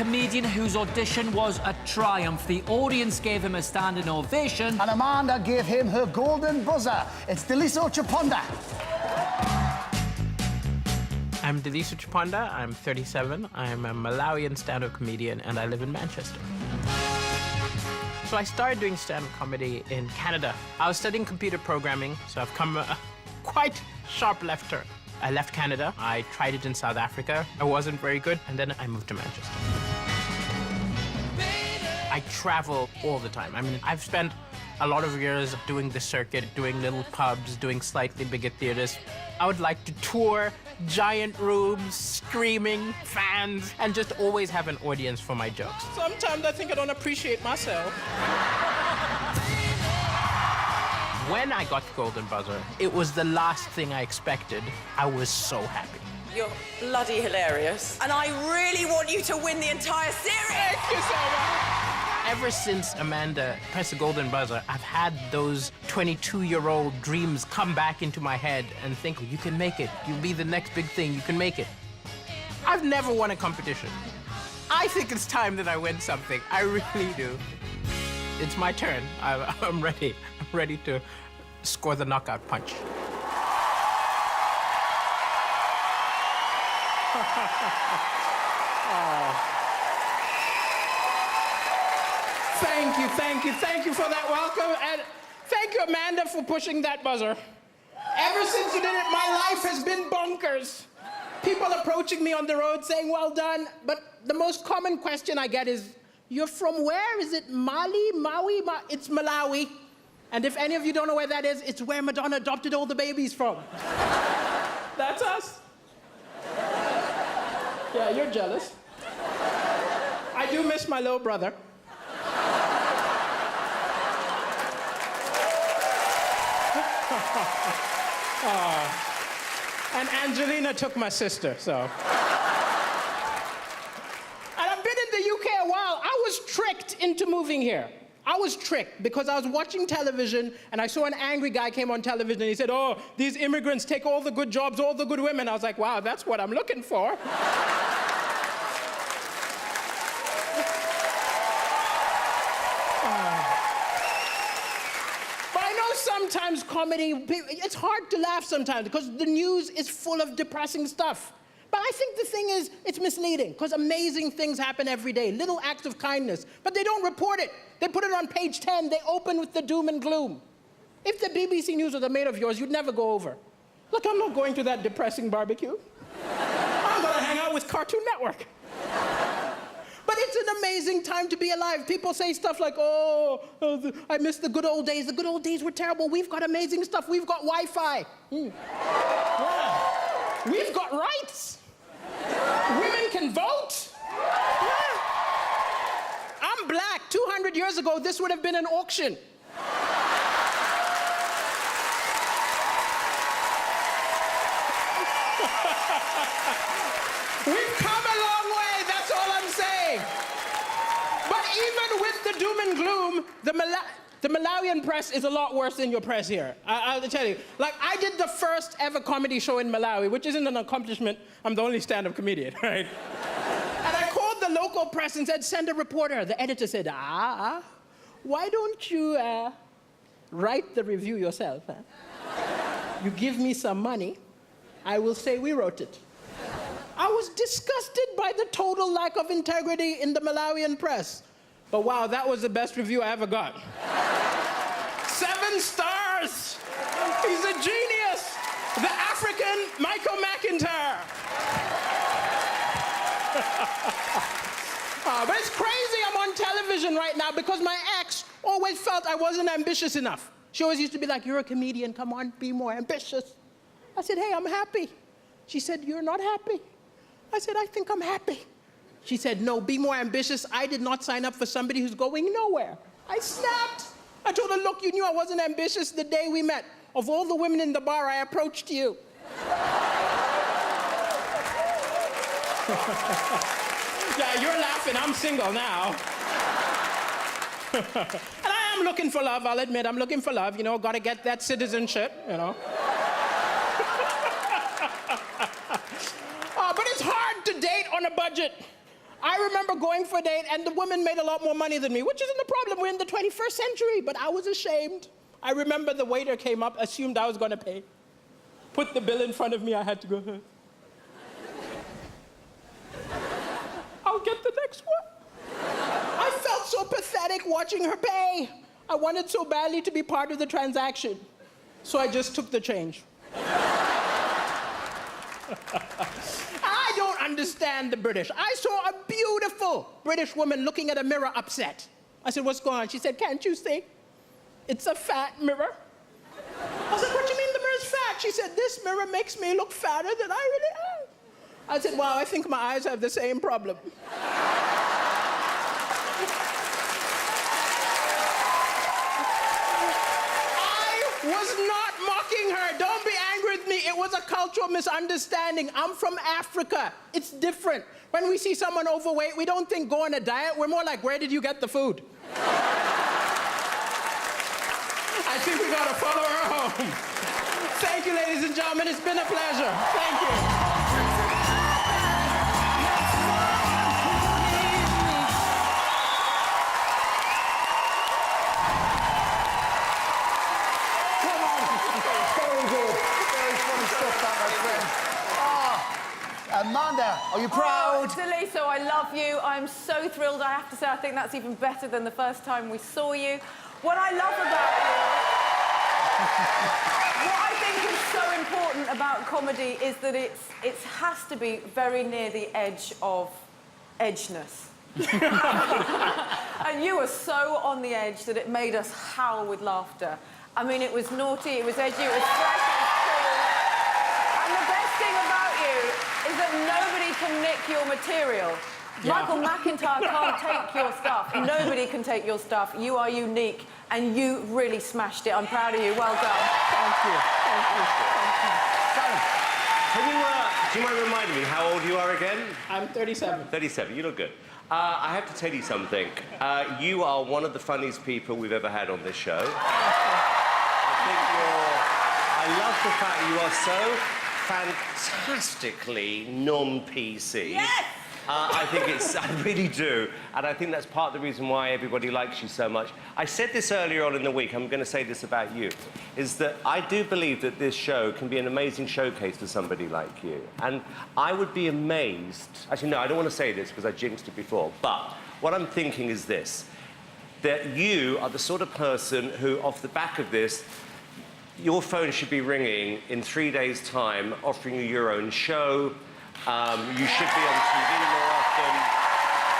Comedian whose audition was a triumph. The audience gave him a standing ovation. And Amanda gave him her golden buzzer. It's Daliso Chaponda. I'm Daliso Chaponda. I'm 37. I'm a Malawian stand-up comedian, and I live in Manchester. So I started doing stand-up comedy in Canada. I was studying computer programming, so I've come a quite sharp left turn. I left Canada. I tried it in South Africa. I wasn't very good, and then I moved to Manchester. I travel all the time. I mean, I've spent a lot of years doing the circuit, doing little pubs, doing slightly bigger theaters. I would like to tour giant rooms, screaming, fans, and just always have an audience for my jokes. Sometimes I think I don't appreciate myself. When I got the golden buzzer, it was the last thing I expected. I was so happy. You're bloody hilarious. And I really want you to win the entire series. Thank you so much. Ever since Amanda pressed the golden buzzer, I've had those 22-year-old dreams come back into my head and think, you can make it. You'll be the next big thing. You can make it. I've never won a competition. I think it's time that I win something. I really do. It's my turn. I'm ready. I'm ready to score the knockout punch. Thank you for that welcome, and thank you, Amanda, for pushing that buzzer. Ever since you did it, my life has been bonkers. People approaching me on the road saying, well done, but the most common question I get is, you're from where? Is it Mali, Maui? It's Malawi. And if any of you don't know where that is, it's where Madonna adopted all the babies from. That's us. Yeah, you're jealous. I do miss my little brother. And Angelina took my sister, so. And I've been in the UK a while. I was tricked into moving here. I was tricked because I was watching television and I saw an angry guy came on television and he said, oh, these immigrants take all the good jobs, all the good women. I was like, wow, that's what I'm looking for. Sometimes comedy, it's hard to laugh sometimes because the news is full of depressing stuff. But I think the thing is, it's misleading because amazing things happen every day, little acts of kindness, but they don't report it. They put it on page 10, they open with the doom and gloom. If the BBC News was a mate of yours, you'd never go over. Look, I'm not going to that depressing barbecue. I'm gonna hang out with Cartoon Network. But it's an amazing time to be alive. People say stuff like, I miss the good old days. The good old days were terrible. We've got amazing stuff. We've got Wi-Fi. Yeah. We've got rights. Women can vote. Yeah. I'm black. 200 years ago, this would have been an auction. We've come a long way, that's all I'm saying. But even with the doom and gloom, the Malawian press is a lot worse than your press here. I'll tell you. Like, I did the first ever comedy show in Malawi, which isn't an accomplishment. I'm the only stand-up comedian, right? And I called the local press and said, send a reporter. The editor said, why don't you write the review yourself? Huh? You give me some money, I will say we wrote it. I was disgusted by the total lack of integrity in the Malawian press. But wow, that was the best review I ever got. 7 stars! He's a genius! The African Michael McIntyre! But it's crazy I'm on television right now because my ex always felt I wasn't ambitious enough. She always used to be like, you're a comedian, come on, be more ambitious. I said, hey, I'm happy. She said, you're not happy. I said, I think I'm happy. She said, no, be more ambitious. I did not sign up for somebody who's going nowhere. I snapped. I told her, look, you knew I wasn't ambitious the day we met. Of all the women in the bar, I approached you. Yeah, you're laughing. I'm single now. And I am looking for love, I'll admit. I'm looking for love. You know, gotta get that citizenship, you know. But it's hard to date on a budget. I remember going for a date and the woman made a lot more money than me, which isn't a problem. We're in the 21st century, but I was ashamed. I remember the waiter came up, assumed I was going to pay. Put the bill in front of me, I had to go, I'll get the next one. I felt so pathetic watching her pay. I wanted so badly to be part of the transaction. So I just took the change. I don't understand the British. I saw a beautiful British woman looking at a mirror upset. I said, what's going on? She said, can't you see? It's a fat mirror. I was like, what do you mean the mirror's fat? She said, this mirror makes me look fatter than I really am. I said, wow, I think my eyes have the same problem. I was not mocking her. Don't be angry with me. It was a cultural misunderstanding. I'm from Africa. It's different. When we see someone overweight, we don't think go on a diet. We're more like, where did you get the food? I think we gotta follow her home. Thank you, ladies and gentlemen. It's been a pleasure. Thank you. Amanda, are you proud? Oh, Daliso, I love you. I'm so thrilled. I have to say, I think that's even better than the first time we saw you. What I love about you, what I think is so important about comedy is that it has to be very near the edge of edgeness. And you were so on the edge that it made us howl with laughter. I mean, it was naughty, it was edgy, it was fresh, it was cool. And the best thing about you is that nobody can nick your material. Yeah. Michael McIntyre can't take your stuff. Nobody can take your stuff. You are unique, and you really smashed it. I'm proud of you. Well done. Thank you. Thank you. Thank you. Do you mind reminding me how old you are again? I'm 37. 37. You look good. I have to tell you something. You are one of the funniest people we've ever had on this show. I love the fact you are so fantastically non-PC. Yes! I really do. And I think that's part of the reason why everybody likes you so much. I said this earlier on in the week, I'm going to say this about you, is that I do believe that this show can be an amazing showcase for somebody like you. And I would be amazed... Actually, no, I don't want to say this because I jinxed it before, but what I'm thinking is this, that you are the sort of person who, off the back of this, your phone should be ringing in 3 days' time, offering you your own show. You should be on TV more often.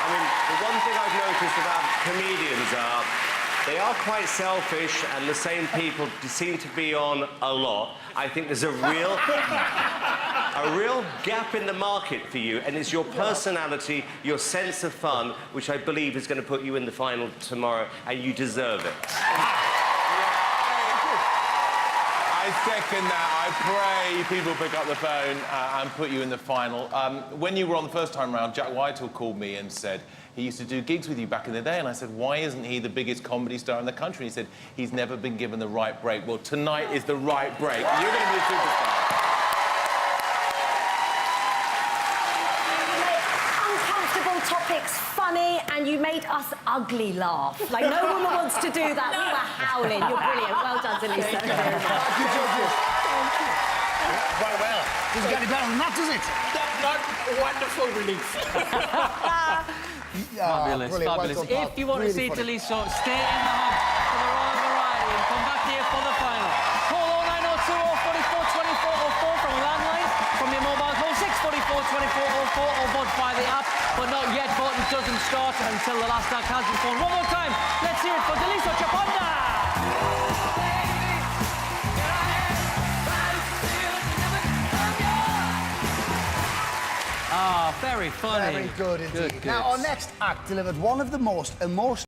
I mean, the one thing I've noticed about comedians are they are quite selfish, and the same people seem to be on a lot. I think there's a real gap in the market for you, and it's your personality, your sense of fun, which I believe is going to put you in the final tomorrow, and you deserve it. I second that. I pray people pick up the phone and put you in the final. When you were on the first time round, Jack Whitehall called me and said he used to do gigs with you back in the day, and I said, why isn't he the biggest comedy star in the country? He said, he's never been given the right break. Well, tonight is the right break. You're going to be a superstar. Uncomfortable topics funny, and you made us ugly laugh. Like, no woman wants to do that. We were howling. You're brilliant. Well done, Daliso. Thank you, judges. Quite well. Doesn't get any better than that, does it? That's not wonderful relief. Fabulous, fabulous. If you want to see Daliso, stay in the hub for the Royal Variety and come back here for the final. Call 0902 or 44 24 or 4 from a landline, from your mobile, call 644 24 or 4 or vote by the app. But not yet, voting doesn't start until the last act has been phoned. One more time, let's hear it for Daliso Chaponda! Ah, very funny. Very good indeed. Good. Now, our next act delivered one of the most emotional